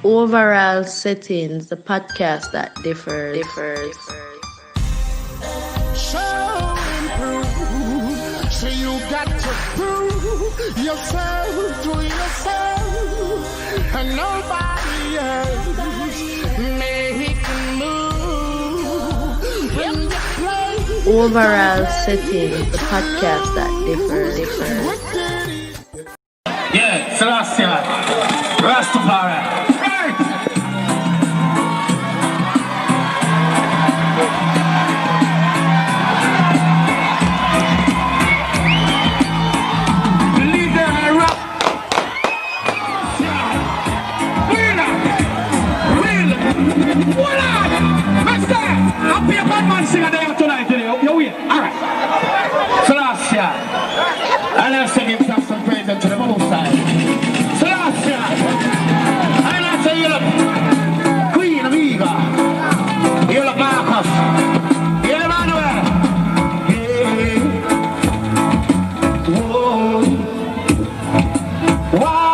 Overall settings, the podcast that differs. So improve. So you got to prove yourself to yourself and nobody else. Make a move when you play. Overall settings, the podcast that differs. Yeah, Celestia, Rastafari. Believe them in rock. Real. What up? Master, I'll be a bad man singer there tonight. You win. All right. Celestia. And I'm singing some praise to the most side. Celestia. And I say you look Queen Amiga. You look Marcus. You look Manuel. Hey. Whoa. Why,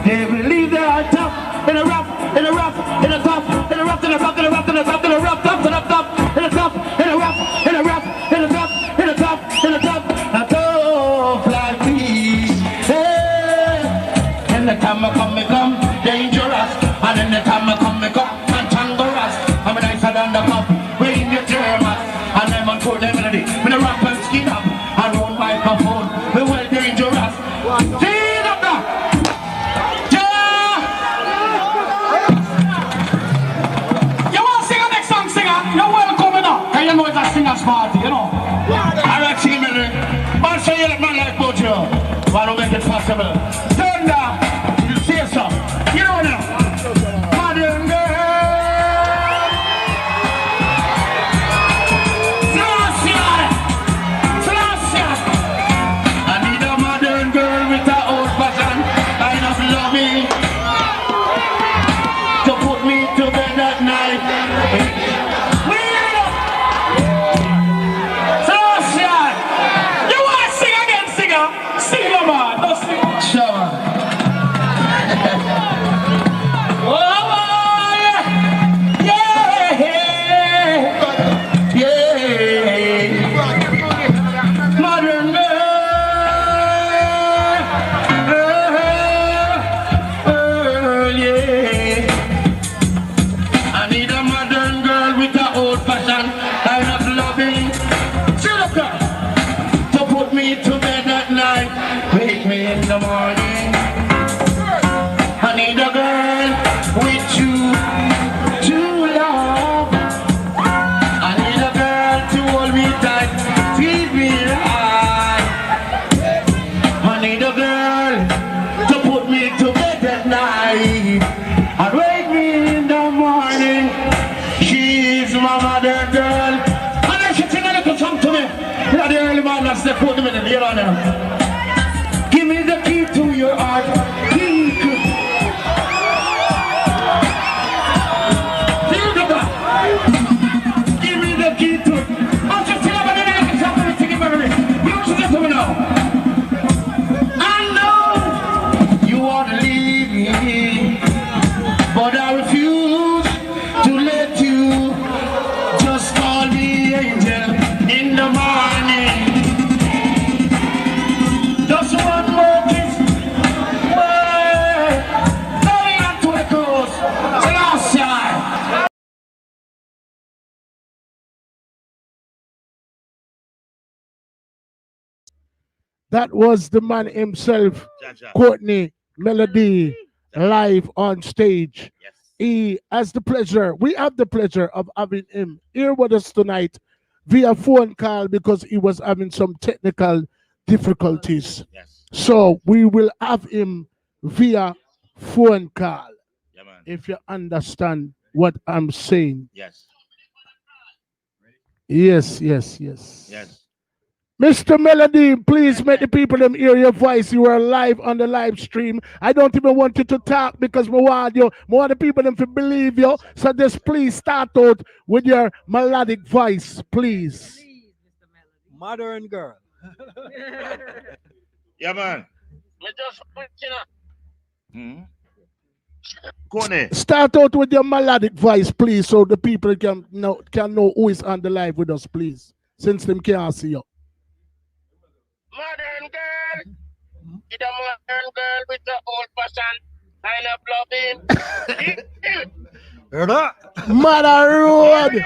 they believe they are tough in a rough, in a rough, in a tough, in a rough, in a rough, in a rough, in a tough, in a rough, tough, in a tough, in a tough, in a rough, in a rough, in a tough, in a tough, in a tough, a tough like me. Hey, and the time I come, dangerous, and then the time I come, cantankerous. I'm nicer than the cup, rain your German, and I'm on for the melody. When I rap and skin up, I roll microphone, we're well dangerous. See up now. You want to sing a next song, singer? You're welcome now. Can you know it's a singer's party, you know? I like singing melody. I'll show you that man like Bojo. Want to make it possible. Turn down. You say so. You know now. Modern girl. I need a modern girl with an old fashion kind of loving to put me to bed at night. Celestia, you want to sing again, singer? Sing your man, don't sing. Shower. Oh, yeah. Yeah. Modern girl. Yeah. I need a modern girl with an old fashioned kind of loving. Shut up, girl. To put me to bed at night, wake me in the morning. I need a girl with you to love. I need a girl to hold me tight, feed me right. I need a girl to put me to bed at night and wake me in the morning. She's my mother girl. And then she sing a little song to me. You know the early man that's the 40 minutes, you know now. Give me the key to your heart. Key to... Give me the key to... Oh, just tell me the name of the sing it for me. You should just tell me now. I know you want to leave me, but I refuse to let you. Just call me angel in the morning. Just one more kiss. Going on to the coast. Celestia. That was the man himself, Courtney Melody, live on stage. He has the pleasure, we have the pleasure of having him here with us tonight via phone call because he was having some technical difficulties. So we will have him via phone call. If you understand what I'm saying. Yes. Mr. Melody, please make the people them hear your voice. You are live on the live stream. I don't even want you to talk because I want the people them to believe you. So just please start out with your melodic voice, please. Modern girl. Yeah, man. just switching up. Courtney. Start out with your melodic voice, please, so the people can know who is on the live with us, please, since them can't see you. Modern girl. It's a modern girl with the old-fashioned kind of loving. Heard that? Mother Road.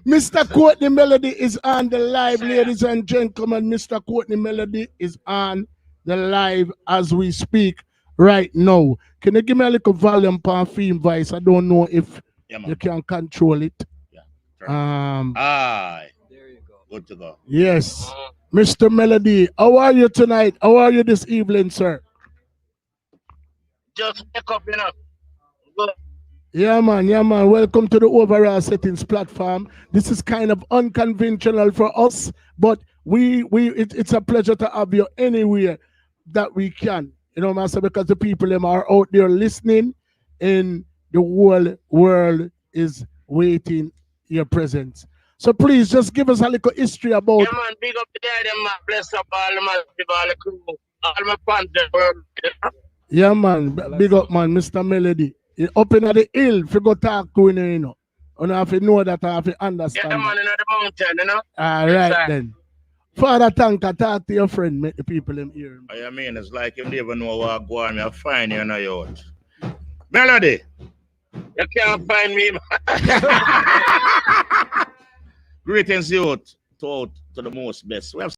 Mr. Courtney Melody is on the live, ladies and gentlemen. Mr. Courtney Melody is on the live as we speak right now. Can you give me a little volume per theme voice? I don't know if you can control it. There you go. Good to go. Yes. Mr. Melody, how are you tonight? How are you this evening, sir? Just wake up, you know. Good. Yeah, man. Welcome to the Overall Settings platform. This is kind of unconventional for us, but it's a pleasure to have you anywhere that we can. You know, master, because the people them are out there listening, and the whole world is waiting your presence. So please just give us a little history about. Yeah, man. Big up the guy, them, man. Bless up all the man, all the crew, all my fans, the world. Yeah, man. Big up, man, Mr. Melody. Up in the hill, if you go talk to him, you know. You have to know that, I have to understand. Yeah, man, in the mountain, you know. All right, then. Father Tanka, talk to your friend, make the people in here. I mean, it's like you never know what go on, you'll find you in a yacht. Melody. You can't find me, man. Greetings, youth, to the most best. We have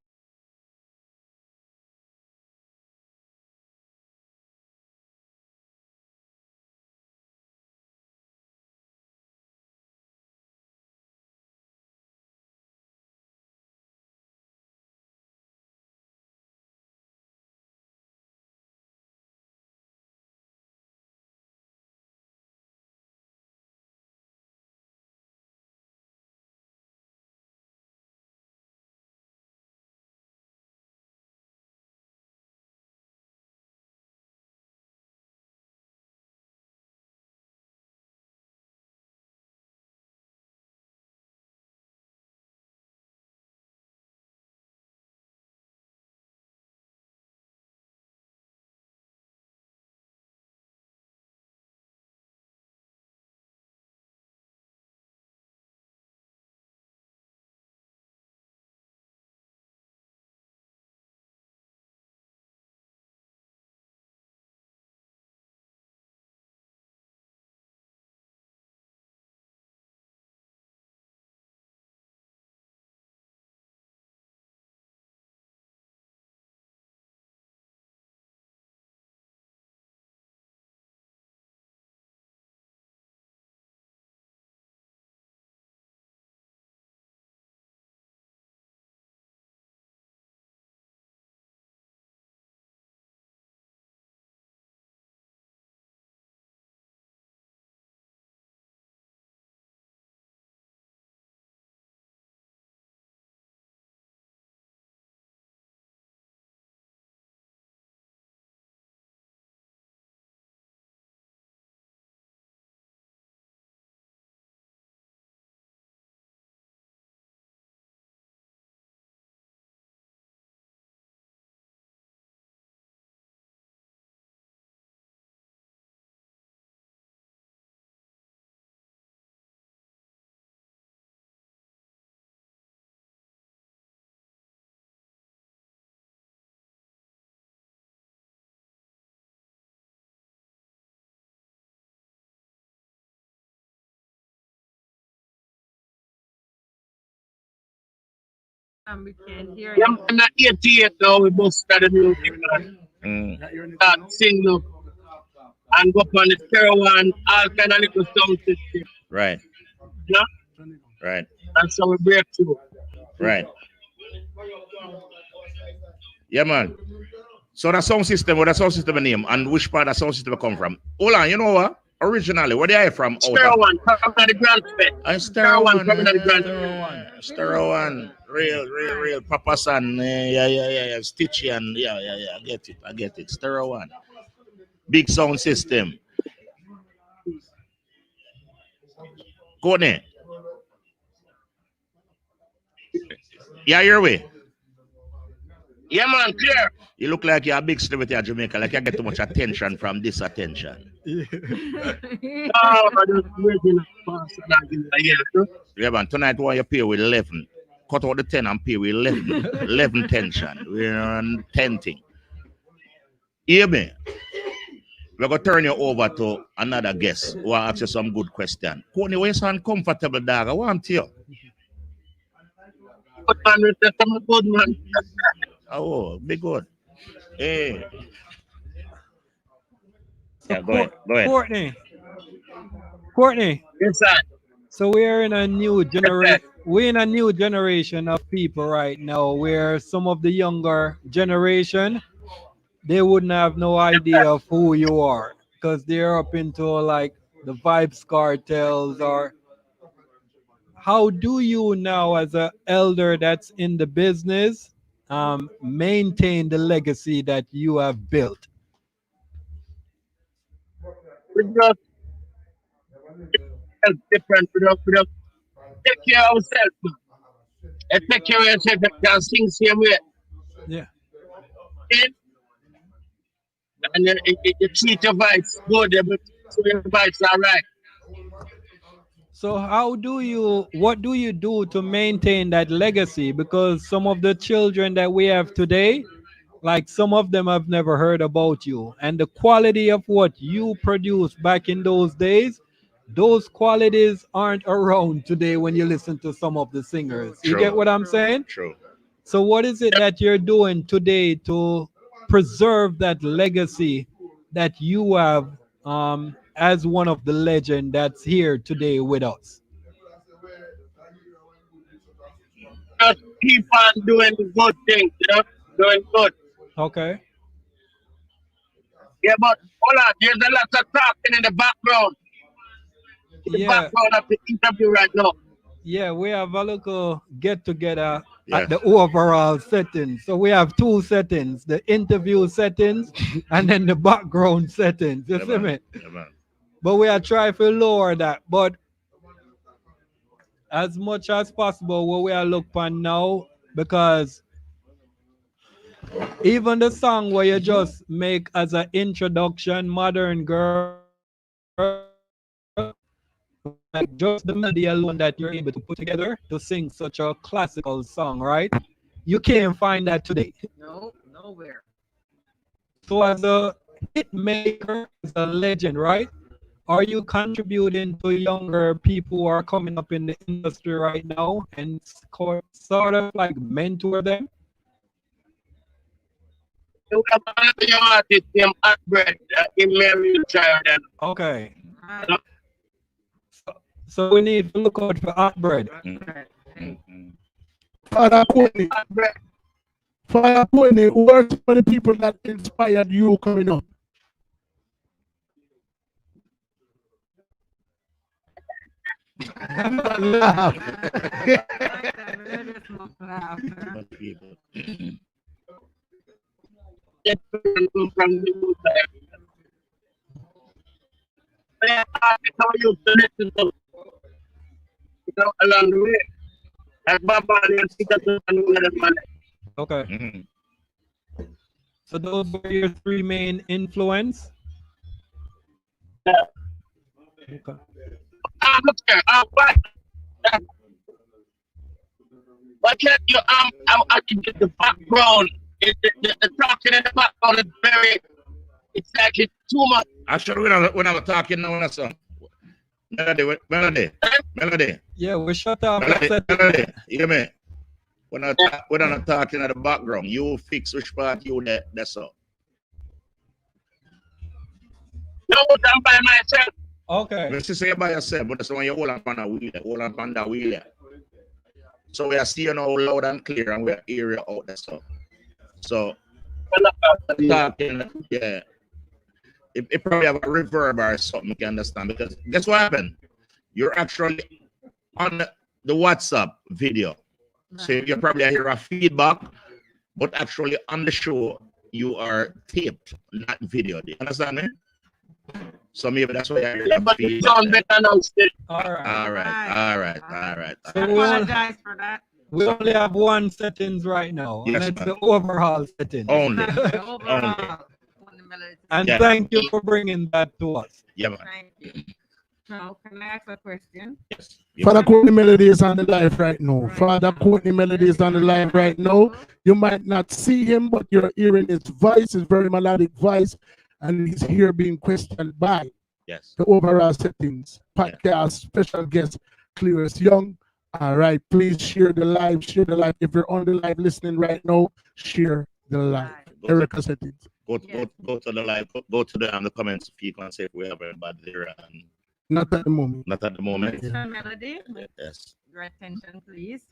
We can't hear Yeah, you. man, at 88 now, we both started music and start sing up and go up on the stereo and all kind of little sound system. right, Yeah? right, That's how we break through. right. Yeah, man. So the sound system, what the sound system name, and which part the sound system come from? Hold on, you know what? Originally, where they are from? Stereo one, from the Grand Spit. Stereo one, from the Grand Stereo one, real, Papa San, yeah, Stitchy, and yeah, I get it, Stereo one, big sound system. Courtney, yeah, your way. Yeah, man, clear. You look like you're a big celebrity at Jamaica, like you get too much attention from this attention. No, I just waiting fast and I give it a year. Yeah, man, tonight why you pay with 11. Cut out the 10 and pay with 11. 11 tension. We're on 10 thing. Hear me? We're going to turn you over to another guest who will ask you some good question. Courtney, where you sound comfortable, dog? I want you. Good man, Mr. Some good man. Oh, be good. Hey. So Yeah, go ahead. Go ahead. Courtney. Yes, sir. So we're in a new generation. We're in a new generation of people right now, where some of the younger generation, they wouldn't have no idea of who you are because they're up into like the vibes cartels. Or how do you now, as an elder that's in the business, maintain the legacy that you have built? We just different. We don't take care of ourselves. Man. And take care of yourself. You can sing same way. Yeah. And then you treat your vibes good. You treat your vibes all right. So what do you do to maintain that legacy? Because some of the children that we have today, like some of them have never heard about you. And the quality of what you produced back in those days, those qualities aren't around today when you listen to some of the singers. You True. get what I'm saying? True. So what is it that you're doing today to preserve that legacy that you have, as one of the legend that's here today with us? Just keep on doing good things, doing good. Okay. Yeah, but hold on, there's a lot of talking in the background. Yeah. Background of the interview right now. Yeah, we have a little get together Yeah. at the overall settings. So we have two settings, the interview settings and then the background settings. You Yeah, see man. me? Yeah, man. But we are trying to lower that. But as much as possible, what we are looking for now, because even the song where you just make as an introduction, Modern Girl, like just the melody alone that you're able to put together to sing such a classical song, right? You can't find that today. No, nowhere. So as a hit maker, as a legend, right? Are you contributing to younger people who are coming up in the industry right now and sort of like mentor them? You have another young artist named Atbread in Mary Child. Okay. Right. So we need to look out for Atbread. Father Courtney, Atbread. Father Courtney, who are some of the people that inspired you coming up? Laugh. Much people. From the youth. How you listen to, along the way. Like Baba and Peter and Okay. Mhm. So those were your three main influence. Yeah. Okay. Look here, why can't you I can get the background. The talking in the background is very, it's like it's too much. Actually, when I'm talking now, when song. Melody. Yeah, we shut off the Melody. set. Melody. You hear me? When I'm talking at the background, you fix which part you that. That's all. No, I'm by myself. Okay. When you say by yourself, but that's when you hold on a wheel, hold on that wheel. So we are seeing now loud and clear, and we are hearing out that stuff. So talking, yeah. It probably have a reverb or something, you can understand. Because guess what happened? You're actually on the WhatsApp video. So you probably hear a feedback, but actually on the show, you are taped, not video. Do you understand me? So maybe that's why I hear Yeah, the but it feedback. sounds better now still. All right. All right. So I we want, apologize for that. We only have one settings right now, Yes, and it's man. the overall settings. Only. Exactly. Only. Overall. And Yeah. thank you for bringing that to us. Yeah, man. Thank you. Now, can I ask a question? Yes. Father Courtney Melody is on the live right now. Right Father now. Courtney Melody is on the live right now. You might not see him, but you're hearing his voice, his very melodic voice, and he's here being questioned by Yes. the overall settings. Yeah. Podcast special guest, Clearest Young. All right, please share the live. Share the live. If you're on the live listening right now, share the live. Go to, Erica settings. go to the live. Go to the comments if you can say if we have anybody there. And Not at the moment. not at the moment. Mr. Melody, Yes. your attention, please.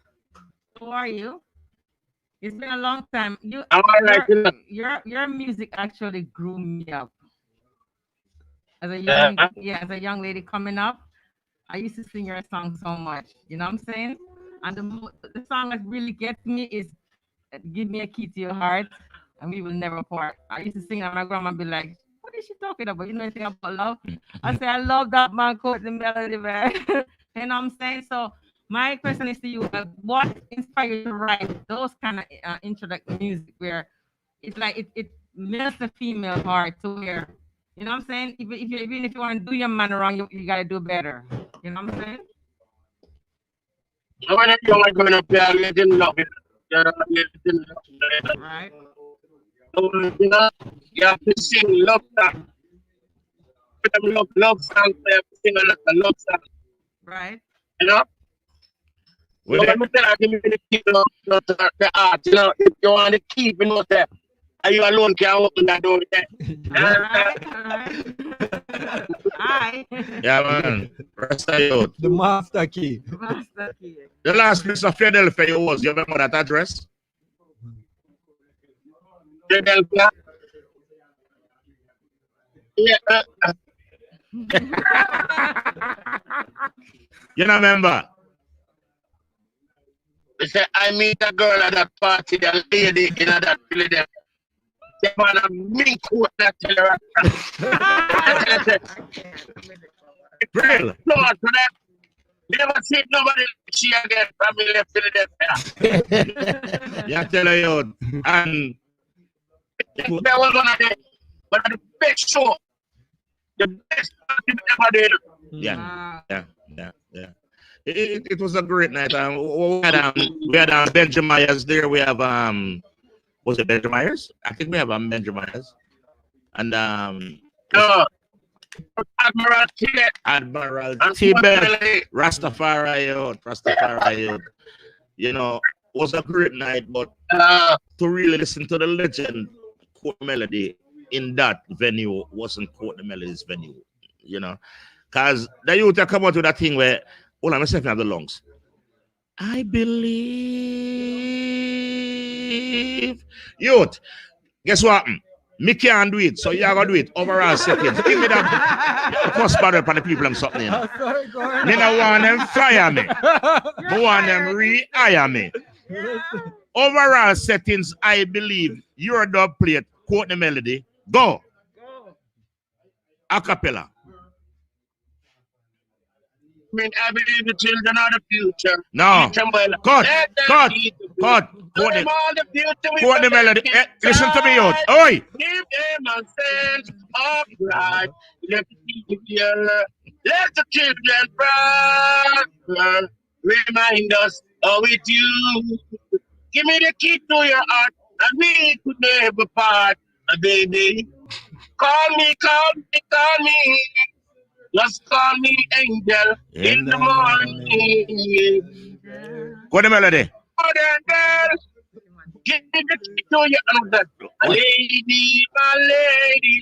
Who are you? It's been a long time. Your music actually grew me up. As a young lady coming up, I used to sing your song so much. You know what I'm saying? And the song that really gets me is "Give Me a Key to Your Heart," and we will never part. I used to sing and my grandma be like, "What is she talking about? You know anything about love?" I say, "I love that man, Courtney Melody, man." You know what I'm saying? So my question is to you: what inspired you to write those kind of introductory music where it's like it melts the female heart to where, you know what I'm saying? Even if you want to do your man wrong, you gotta do better. You know what I'm saying? When I young, I'm gonna play a little love it. Right. So, you know, you have to sing love song. Love song, so you have to sing a lot of love song. Right. You know? Well, So let me tell you, give me the key to the art. You know, if you want to keep, you know, that you alone can open that door. Hi. yeah, man. Rasta youth. The master key. Master key. The last place of Philadelphia was, you remember that address? Philadelphia. Yeah. You know, remember? They say, I meet a girl at that party, that lady in that Philadelphia. They want a mink coat that tell her. Real. No, for that. Never see nobody she again from Philadelphia. Yeah, tell her you. And That was one of the best show. The best party ever did. yeah. It was a great night. We had Benjamin Myers there. We have was it Benjamin Myers? I think we have Benjamin Myers. And Admiral Tibet. Admiral Tibet, Rastafari. You know, it was a great night, but to really listen to the legend Courtney Melody in that venue wasn't Courtney Melody's venue, you know. Because the youth come out with that thing where, hold on, myself have the lungs. I believe. Youth, guess what? Me can't do it, so you gotta do it. Overall seconds. Give me that first battle for the people and something. Me no want them fire me. I want them rehire me. Overall settings, I believe your dub plate, Courtney Melody. Go. Acapella. I mean, I believe the children are the future. No. Cut. Courtney Melody. Listen to me out. Oi. Give them a sense of pride. Let the children prosper. Remind us how we do. Give me the key to your heart, and we could never part, baby. Call me. Just call me angel in the morning. Courtney Melody. Girl, give me the key to your heart, lady, my lady.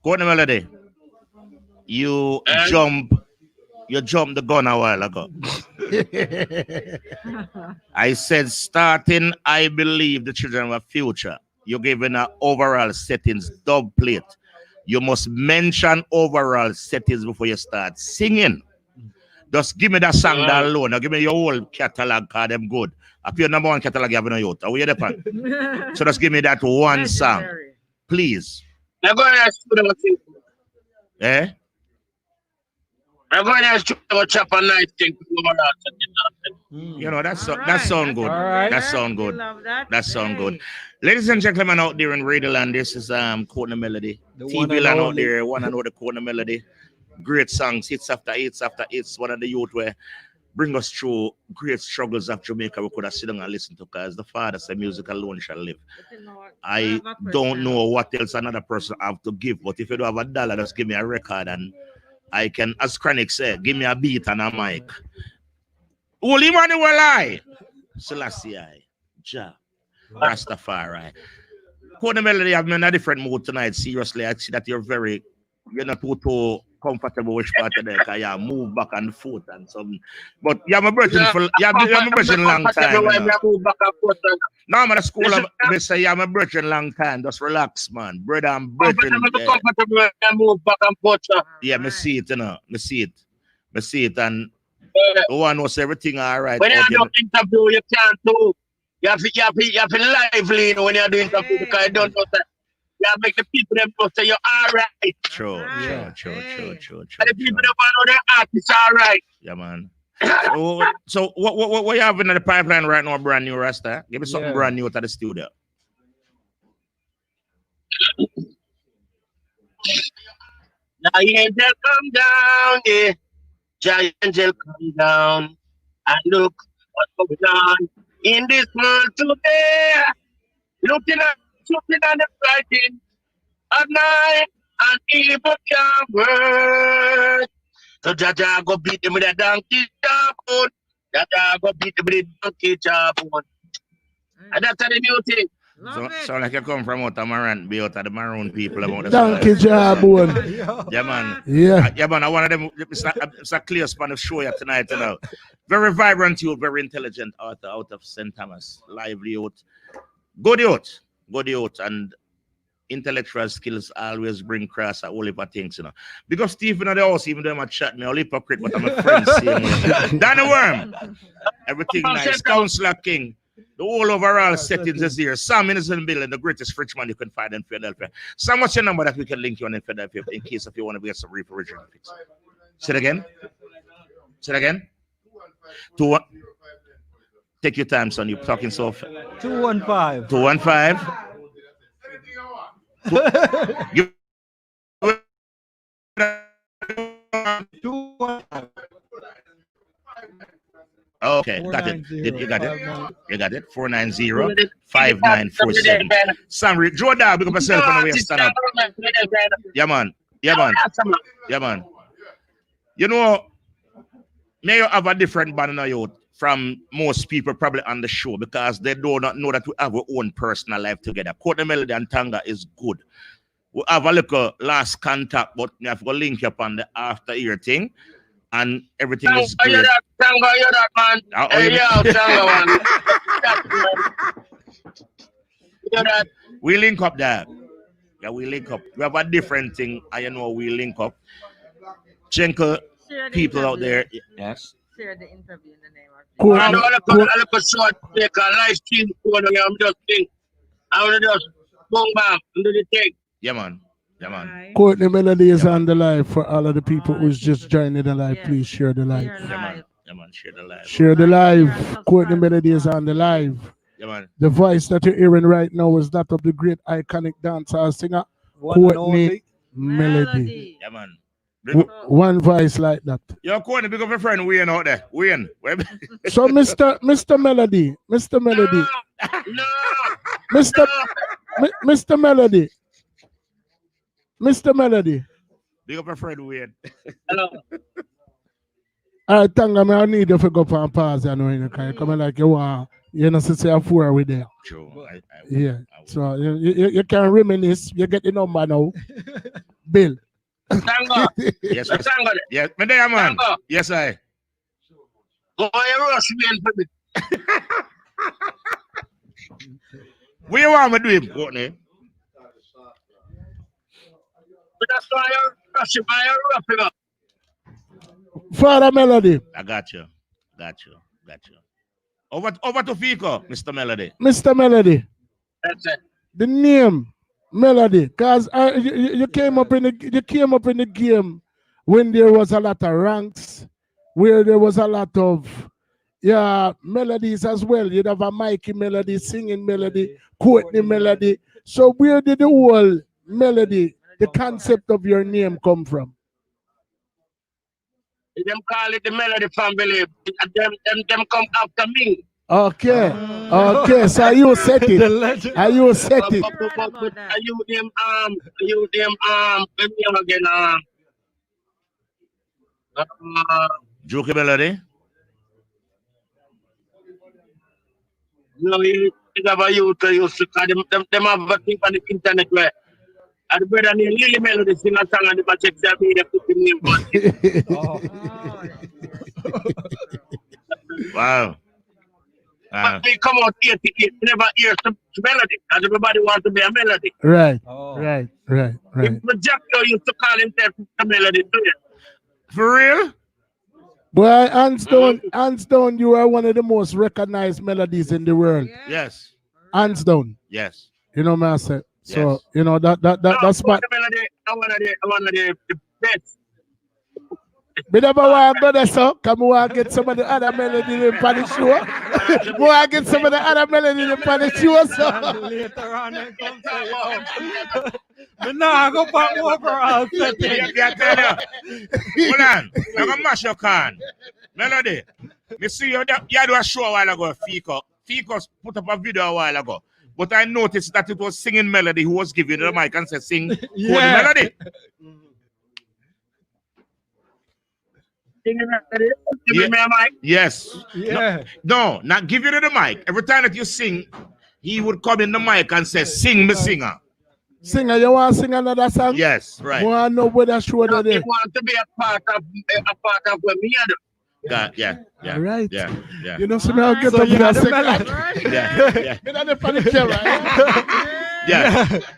Courtney Melody. You jump the gun a while ago. I said starting, I believe the children of future. You're given an overall settings dub plate. You must mention overall settings before you start singing. Just give me that song that alone. Now give me your whole catalog, cause them good. I feel number one catalog you have in youth. Are we the pan? So just give me that one song. Please. I'm going to ask you something. Eh? I'm going to chop a nice thing. You know, that sound good. all right. That sound good. Love that. That sound good. Ladies and gentlemen out there in Radio Land, this is Courtney Melody. The one TV and Land out only. there, one and know the Courtney Melody. Great songs, hits after hits after hits. One of the youth where bring us through great struggles of Jamaica we could have sit down and listen to, because the father said music alone shall live. I don't know what else another person have to give, but if you don't have $1, just give me a record and I can, as Chronic said, give me a beat and a mic. Holy money will lie. Selassie, Jah, Rastafari. Courtney Melody have me in a different mood tonight. Seriously, I see that you're not too comfortable with part of there, because you move back and forth and something. But you have my virgin for my virgin long time. No, I'm at the school. They say you have my virgin long time. Just relax, man. Brother, I'm virgin. Comfortable when I move back and forth. Yeah, me see it, you know. Me see it, and the one knows everything all right. When you do interview, you can't do. You have to lively, you know, when you're doing interview, because you don't know that. You have to make the people them know say you're all right. True. And the people that want to know the artists all right. Yeah, man. So what you have in the pipeline right now, brand new, Rasta? Give me something brand new to the studio. Now angel come down, yeah. Giant angel come down and look what's going on in this world today. Looking at the writing at night and evil can work. So Jaja go beat him with a donkey jabon. Jaja go beat him with a donkey jabon. And that's the new thing. So like you come from out of Maroon, be out of the Maroon people about the Donkey Jabon. Yeah, man. Yeah, man. I want them. It's a clear span of show here tonight. You know, very vibrant youth, very intelligent author out of St. Thomas. Lively youth, good youth, and intellectual skills always bring cross a whole heap of things, you know. Because Steve in the house, even though I'm a chat me, I'm a hypocrite, but I'm a friend. Danny Worm, everything nice. Counselor King. The whole overall settings is here. Sam is in the building, the greatest Frenchman you can find in Philadelphia. Sam, what's your number that we can link you on in Philadelphia in case if you want to get some original fix? Say it again. 2-1. Take your time, son. You're talking so fast. 215. 215. You 215. Okay, got it. You got it. 490-5947. Sam, Jordan, pick up yourself on the way stand up. Yeah, man. You know, may you have a different band in youth from most people probably on the show, because they do not know that we have our own personal life together. Courtney Melody and Tanga is good. We have a little last contact, but we have to link up on the after year thing. And everything is great. You're that man. We link up there. Yeah, we link up. We have a different thing. I know we link up. Chenko, people out there. Yes. Share the interview in the name of I'm short take a live stream. I'm just think. I want to just go back and do the thing. Yeah, man. Courtney Melody is on the live. For all of the people who's just joining the live, please share the live. Yeah, man. Share the live. Courtney Melody is on the live. Yeah, man. The voice that you're hearing right now is that of the great iconic dancehall singer, Courtney Melody. Yeah, man. One voice like that. Yo, Courtney, big up your friend Wayne out there. Wayne. So Mr. Melody. No. Mr. Melody. Mr. Melody. Big up your friend Wayne. Hello. All right, Tanga, I need you to go up and pause. You know, you come like you want. You know, since you're 4 with there. True. Yeah. So you can reminisce. You get the number now. Bill. Tango. Yes, sir. Yes, my dear man. Tango. Yes, I. Go you rush me and put it. What you want me to do him, Courtney? That's why you're rushing, why you're roughing up. Father Melody. I got you. Over to Fico, Mr. Melody. Mr. Melody. That's it. The name Melody, cause you came up in the game when there was a lot of ranks, where there was a lot of melodies as well. You'd have a Mikey melody, singing melody, Courtney melody. So where did the whole melody, the concept of your name come from? Them call it the Melody family. Them come after me. Okay. Okay. So you set it. Are you set it? But are you them let me again Joke melody. no, you have a youth used to call them have a thing on the internet where the brother named Lily Melody sing a song and the check that me they put him name. Wow. But they come out here to never hear some melody, and everybody wants to be a melody. Right. Right. But Jack used to call himself a melody too. For real? Boy, hands down, you are one of the most recognized melodies in the world. Yes. Hands down. Yes. You know what I said? So, Yes. you know, that's what. Melody, one of the best. Me never want brother, so come on get some of the other melody in the show. Go and get some of the other melody in the show, so. Later on, I come say, but now I go back overall. Yeah, tell you. Hold on. I'm going to mash your can. Melody. Me see you do a show a while ago, Fico. Fico put up a video a while ago. But I noticed that it was singing Melody who was giving the mic and said, sing Yeah. Melody. Give me a mic. Yes. Yeah. No, not give you the mic. Every time that you sing, he would come in the mic and say, sing me singer. Singer, you want to sing another song? Yes, right. You want to know where that show that You is? want to be a part of what me do. Yeah. All right. Yeah. You know, so now get So up you there had and the melody. Yeah. Get on the panic camera.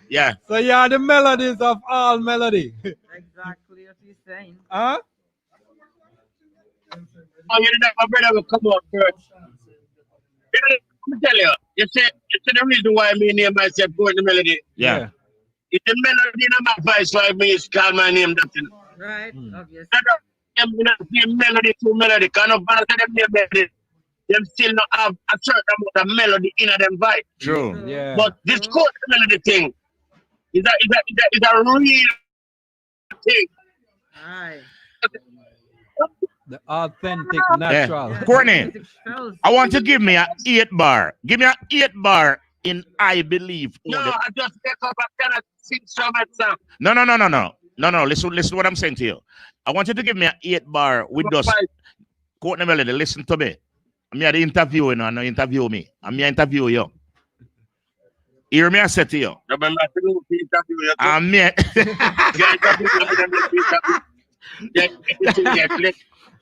Yeah. So you are the melodies of all melody. Exactly what he's saying. Huh? Oh, you know, my brother will come out first. Let me tell you, you see the reason why me name myself Courtney Melody. Yeah. It's the melody in my voice why me is call my name that thing. Right, obviously. Them melody to melody, kind of balance them melody. Them still not have a certain amount of melody in them voice. True. Yeah. But this Courtney Melody thing is a real thing. Aye. The authentic, natural. Yeah. Courtney, I want to give me an 8 bar. Give me an 8 bar in I Believe. No, I just get up and cannot sing so much song. No. Listen to what I'm saying to you. I want you to give me an 8 bar with us. Courtney Melody, listen to me. I'm here to interview you, no interview me. I'm here to interview you. Hear me, I say to you. I'm here.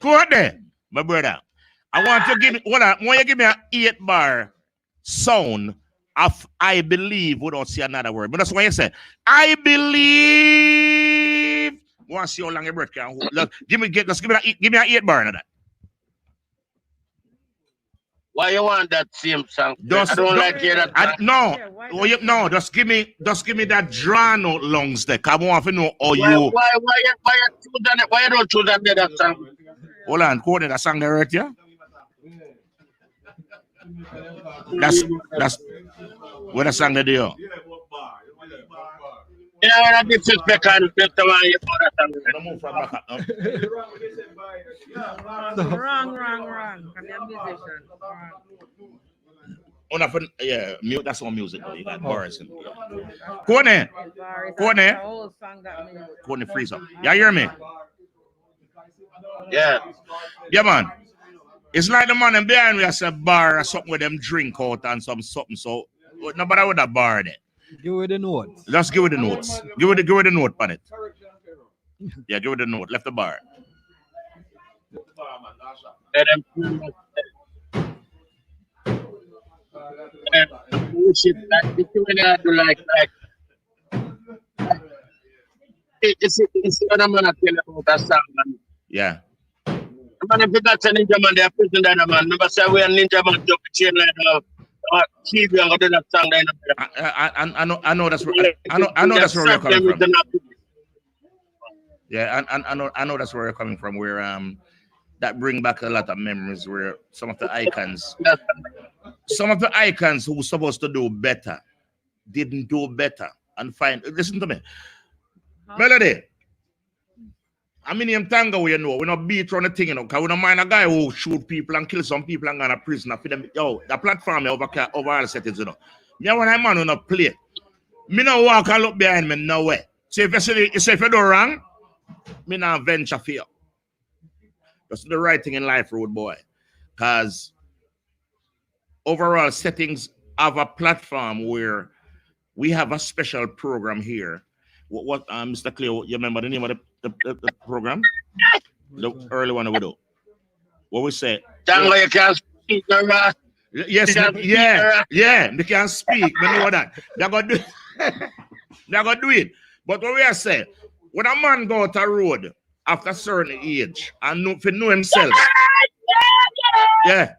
Courtney, my brother, I want you to give me an 8 bar sound of I Believe without see another word. But that's why you say, I believe. I want to see how long your breath can hold. Give me an 8 bar in that. Why you want that same song? I don't like hear that. No, just give me that drawn out lungs there. I want to know how you. Why you choose that? Why you don't choose that song? Hold on, Courtney, that song there, right? Yeah. That's what the song they do. You know when I disrespect and respect the one you put that song. Don't move from back up. Wrong. I'm a musician. Yeah, that's all music. You got bars in there. Courtney, Courtney, freeze up. You hear me? Yeah. Yeah, man. It's like the man in behind we have a bar or something with them drink out and something. So nobody with that bar there. Give it the notes. Let's give it the notes. Give it the note on it. Yeah, give it the note. Left the bar. It's what I'm gonna tell you about that song, man. Yeah. Man, if you got a ninja man, they're prison that man. Never say we are ninja man jump chain like TV and do that song. I know that's where I know that's where you're coming from. Yeah, and I know that's where you're coming from, where that bring back a lot of memories where some of the icons who were supposed to do better didn't do better and find listen to me. Melody. I mean, him Tanga, we know, we not beat on the thing, because we don't mind a guy who shoot people and kill some people and go to prison for them. Yo, the platform over all settings, Me want a man who not play. Me not walk and look behind me nowhere. So if you do wrong, me not venture for you. That's the right thing in life, road boy. Because overall settings have a platform where we have a special program here. What Mr. Cleo, you remember the name of the program? The early one we do. What we say? Tango, you can't speak, Yes, yeah, they can speak. We know that. They're gonna do they're gonna do it. But what we are saying, when a man go out the road after a certain age and know himself, yeah,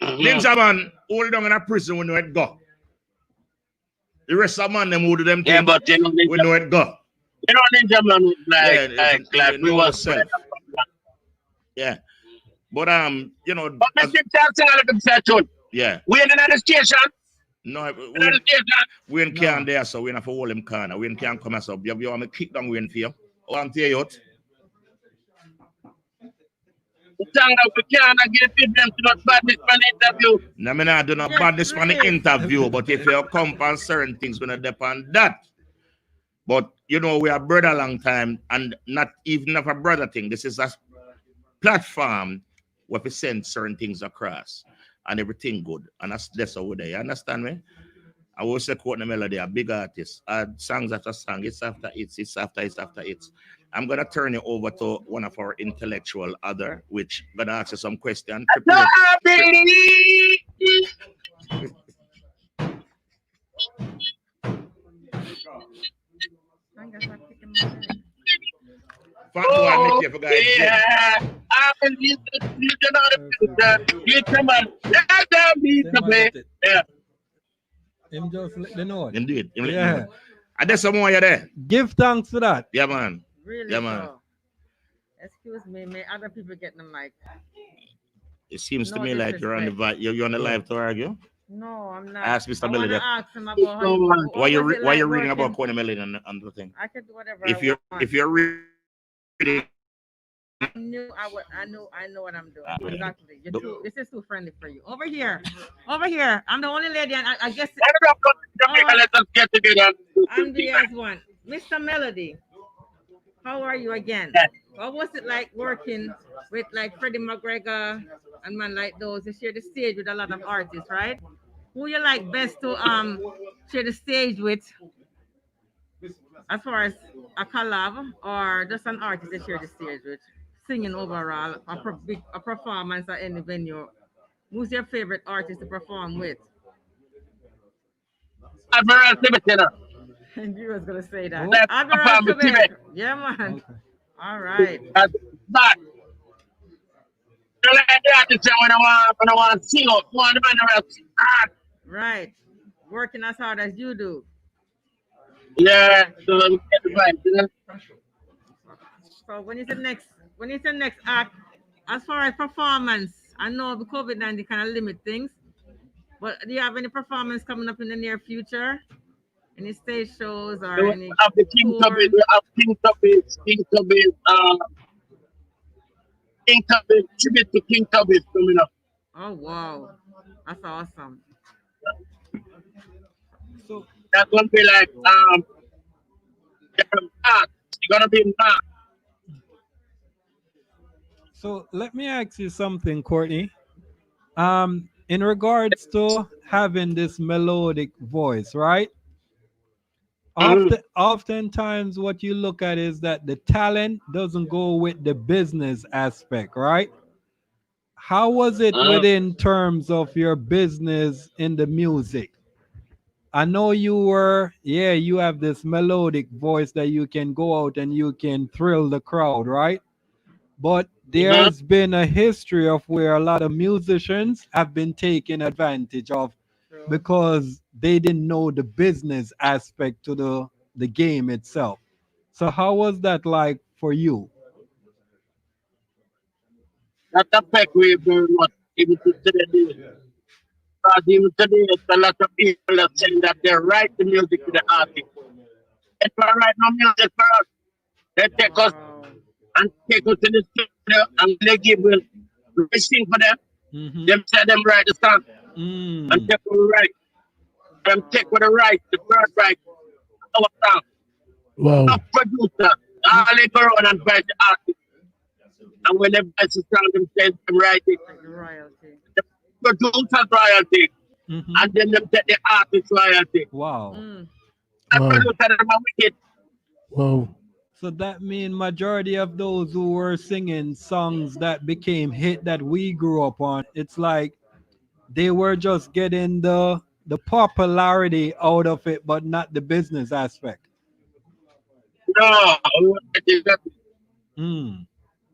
Ninja man hold down in a prison when it go. The rest of man them who do them things, yeah, but you know, we know it go. You know, Ninja man was like we was self. Yeah. But you know, but Mr. Jackson, yeah. We in another station. No, we in can there, so we have to hold him corner. We can't come as up. You want me kick down Wayne for you? Oh, I'm telling you. We can't get them to not badness man interview. No, me not do not badness man interview, but if you come on certain things, we're not depend on that. But you know, we are brother a long time, and not even of a brother thing. This is a platform where we send certain things across and everything good. And that's over there. You understand me? I will say Courtney Melody, a big artist. Songs after song, it's after it's. I'm gonna turn it over to one of our intellectual other, which gonna ask you some questions. Oh, yeah. I believe that you cannot yeah. Him just let them know. Indeed. Yeah. And there's some more you there. Give thanks for that. Yeah, man. Really? Yeah, man. So, excuse me, may other people get the mic? It seems to me like you're on the live to argue. No, I'm not. Ask Mr. Melody. Ask him about how why you reading about Courtney Melody and the thing? I could do whatever. If you're reading, I know what I'm doing. Exactly. This is too friendly for you. Over here. I'm the only lady, and I guess let us get together. I'm the last one. Mr. Melody, how are you again? What was it like working with like Freddie McGregor and man like those? You share the stage with a lot of artists, right? Who you like best to share the stage with, as far as a collab or just an artist to share the stage with? Singing overall, a performance at any venue. Who's your favorite artist to perform with? And you was gonna say that. Yeah, man. Okay. All right. But when I want to sing up, right. Working as hard as you do. Yeah. So when is the next act? As far as performance, I know the COVID-19 kind of limit things, but do you have any performance coming up in the near future? Any stage shows or any King Tubby tribute to King Tubby coming up. Oh wow, that's awesome. So that's gonna be like it's gonna be mad. So let me ask you something, Courtney. In regards to having this melodic voice, right? Oftentimes what you look at is that the talent doesn't go with the business aspect, right? How was it within terms of your business in the music? I know you have this melodic voice that you can go out and you can thrill the crowd, right? But there's been a history of where a lot of musicians have been taken advantage of because they didn't know the business aspect to the game itself. So how was that like for you? That affect me very much, even to today. Because even today, a lot of people are saying that they write the music to the artist. If I write no music for us, they take us and take us to the studio and they give us, we sing for them. Mm-hmm. Them say them write the song and take we write. Them take with the right, the bird right, our song. Wow. No producer, all they go around and buy the artist. And when they buy the song, them say them write it. Royalty. The producer royalty. Mm-hmm. And then them take the artist royalty. Wow. The Wow. producer them are wicked. Wow. So that means majority of those who were singing songs that became hit that we grew up on, it's like they were just getting the popularity out of it, but not the business aspect. No,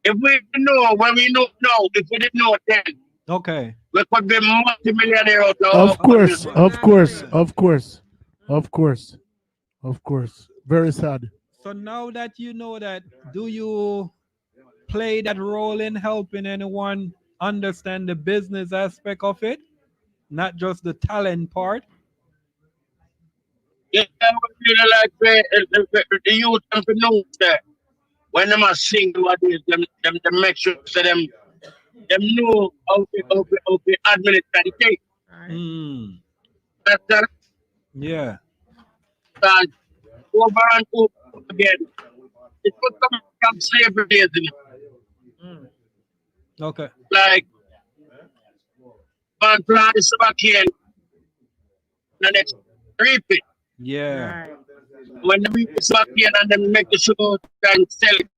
if we know when we know now, if we didn't know then, Okay. we could be multi-millionaire out Of course, music. of course, of course, of course, of course. Very sad. So now that you know that, do you play that role in helping anyone understand the business aspect of it, not just the talent part? Yeah, we really like the youth them to know that when them are sing what is them make sure so them know how to administer the cake. Mm. That's that. Yeah. Because over and over again, it could come from slavery days, isn't it? Okay. Like man plant the sugarcane, the next reap it. Yeah. When they reap the sugarcane and then make the sugar and sell it,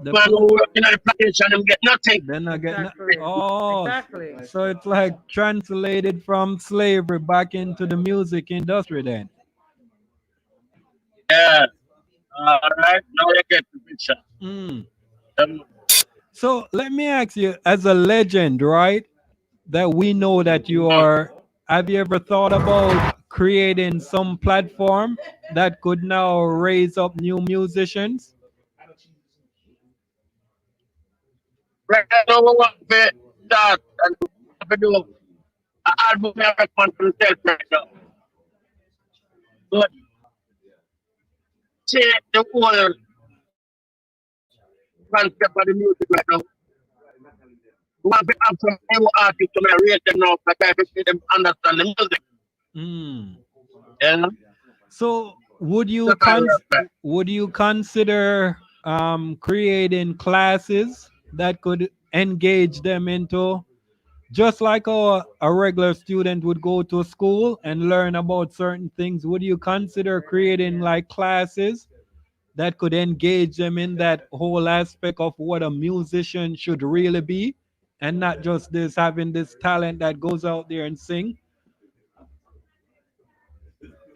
The man who work in the plantation them get nothing. Then I get Exactly. oh, Exactly. so it's like translated from slavery back into the music industry then. Yeah. All right. Now you get the picture. Mm. Um, So let me ask you, as a legend, right? That we know that you are. Have you ever thought about creating some platform that could now raise up new musicians? right now we want to start and to do an album every month to sell right now. But see the whole concept of the music right now. We want to have some new artists to raise them now so that they them understand the music. Mm. Yeah. So would you That's how it works. would you consider creating classes that could engage them into, just like a regular student would go to school and learn about certain things? Would you consider creating like classes that could engage them in that whole aspect of what a musician should really be, and not just this having this talent that goes out there and sing?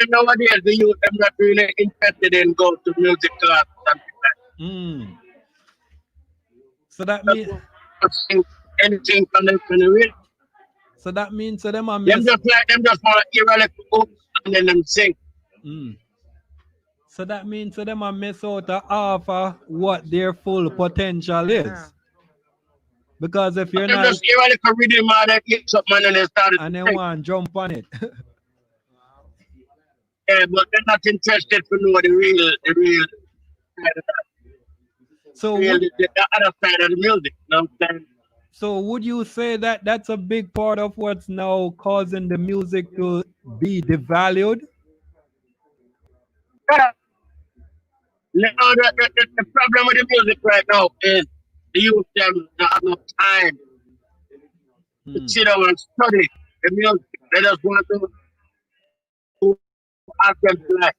Nowadays the youth are not really interested in going to music class and Mm. So that not means sing anything from the real. so that means so them are Them miss. just like them just want to hear a little book and then them sing. Mm. So that means so them are miss out of half of what their full potential is. Yeah. Because if you're Them not just hear a little rhythm and then hear something and they started and to then sing. want to jump on it. Yeah, but they're not interested to know the real side of that. So Real, would, the other side of the music. You know what I'm saying? so would you say that that's a big part of what's now causing the music to be devalued? Yeah. Now, the problem with the music right now is the youth them not have enough time to Hmm. sit down and study the music. They just want to ask them to like.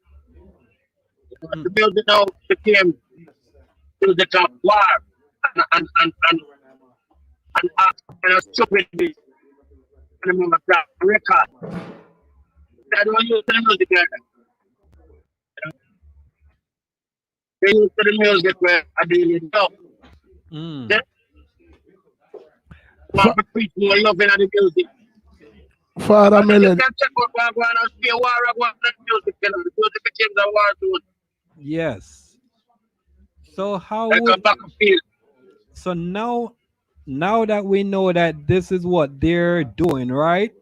Hmm. The music now became music of war and stupidity. And the moment that record. They don't use the music like that. They use the music where I didn't know. Hmm. They want to preach more loving of the music. Father And you Melody. can check out what going on see a war of what the music, you know. The music became the war zone. Yes. So how would so now that we know that this is what they're doing, right?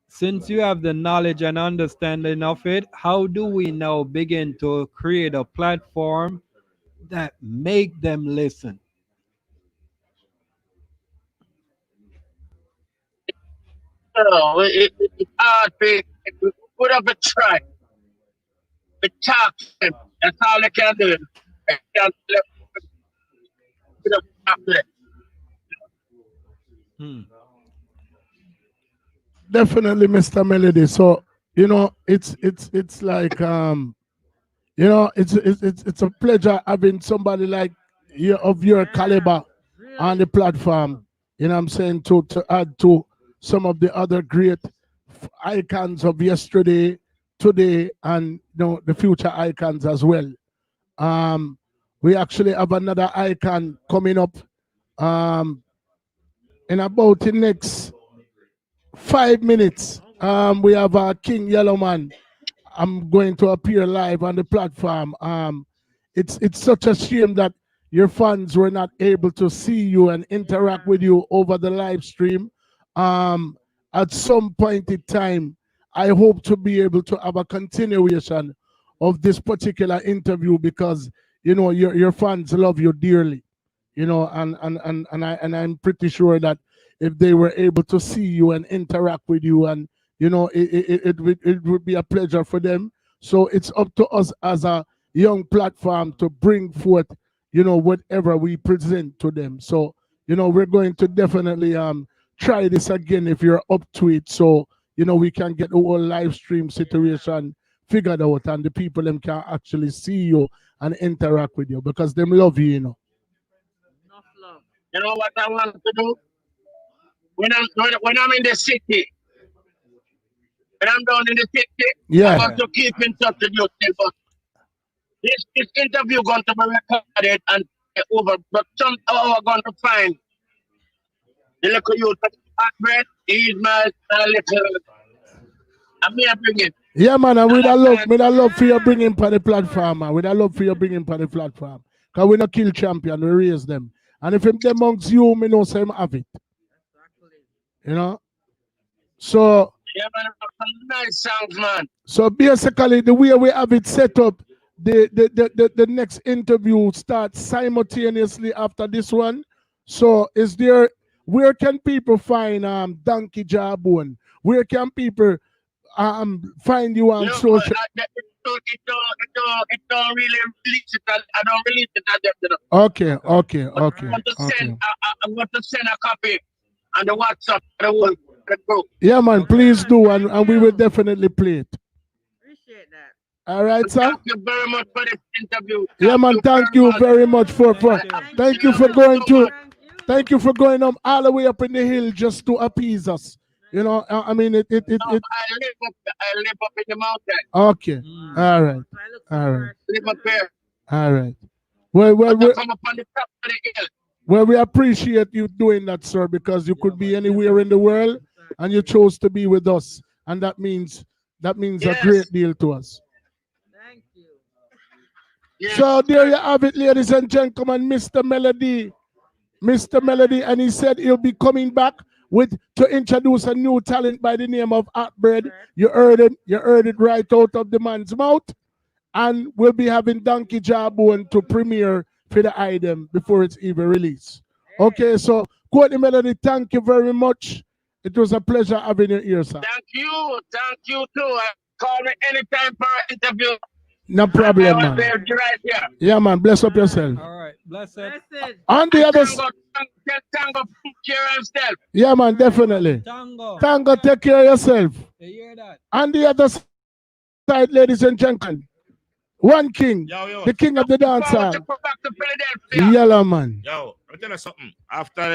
Since you have the knowledge and understanding of it, how do we now begin to create a platform that make them listen? So it's hard to put up a try. We talk to them. That's all they can do. They can't put up after it. Definitely, Mr. Melody. So it's like it's a pleasure having somebody like you of your caliber on the platform. You know what I'm saying, to add to some of the other great icons of yesterday, today, and the future icons as well. We actually have another icon coming up in about the next 5 minutes. We have King Yellowman. I'm going to appear live on the platform. It's such a shame that your fans were not able to see you and interact with you over the live stream. At some point in time, I hope to be able to have a continuation of this particular interview because your fans love you dearly. And I'm pretty sure that if they were able to see you and interact with you, and it would be a pleasure for them. So it's up to us as a young platform to bring forth whatever we present to them. So we're going to definitely try this again if you're up to it, so we can get the whole live stream situation figured out and the people them can actually see you and interact with you because them love you. You know what I want to do? When I'm in the city, when I'm down in the city, I want to keep in touch with you. But this interview going to be recorded and over, but somehow we're going to find the little youth bread. He's my little. I'm here bringing. Yeah, man, and with a love for you bringing for the platform, man. With a love for you bringing for the platform. Because we not kill champion, we raise them. And if him amongst you, me know say him have it. So yeah, man, nice songs, man. So basically the way we have it set up, the next interview starts simultaneously after this one. So where can people find Donkey Jawbone? Where can people find you on social? It don't really release it. I don't release it. Okay. I'm going to send a copy on the WhatsApp. The group. Yeah, man, please do, and we will definitely play it. Appreciate that. All right, sir. Thank you very much for this interview. Yeah, man, thank you very much for thank you for going to. Thank you for going all the way up in the hill just to appease us. I mean, it. I live up in the mountain. Okay. All right. Live up there. All right. Well, come up on the top of the hill. Well, we appreciate you doing that, sir, because you could be anywhere in the world and you chose to be with us. And that means a great deal to us. Thank you. Yes. So there you have it, ladies and gentlemen, Mr. Melody. And he said he'll be coming back to introduce a new talent by the name of Atbread. You heard it right out of the man's mouth. And we'll be having Donkey Jawbone to premiere for the item before it's even released. Okay, so Courtney Melody, thank you very much. It was a pleasure having you here, sir. Thank you too. Call me anytime for an interview. No problem, man. Right here. Yeah, man. Bless up yourself. All right, bless it. On the other side. Tango, care of yourself. Yeah, man, definitely. Tango, take care of yourself. You hear that? On the other side, ladies and gentlemen, one king, the king of the dancehall. Back to Yellow man. Yo, let me tell you something. After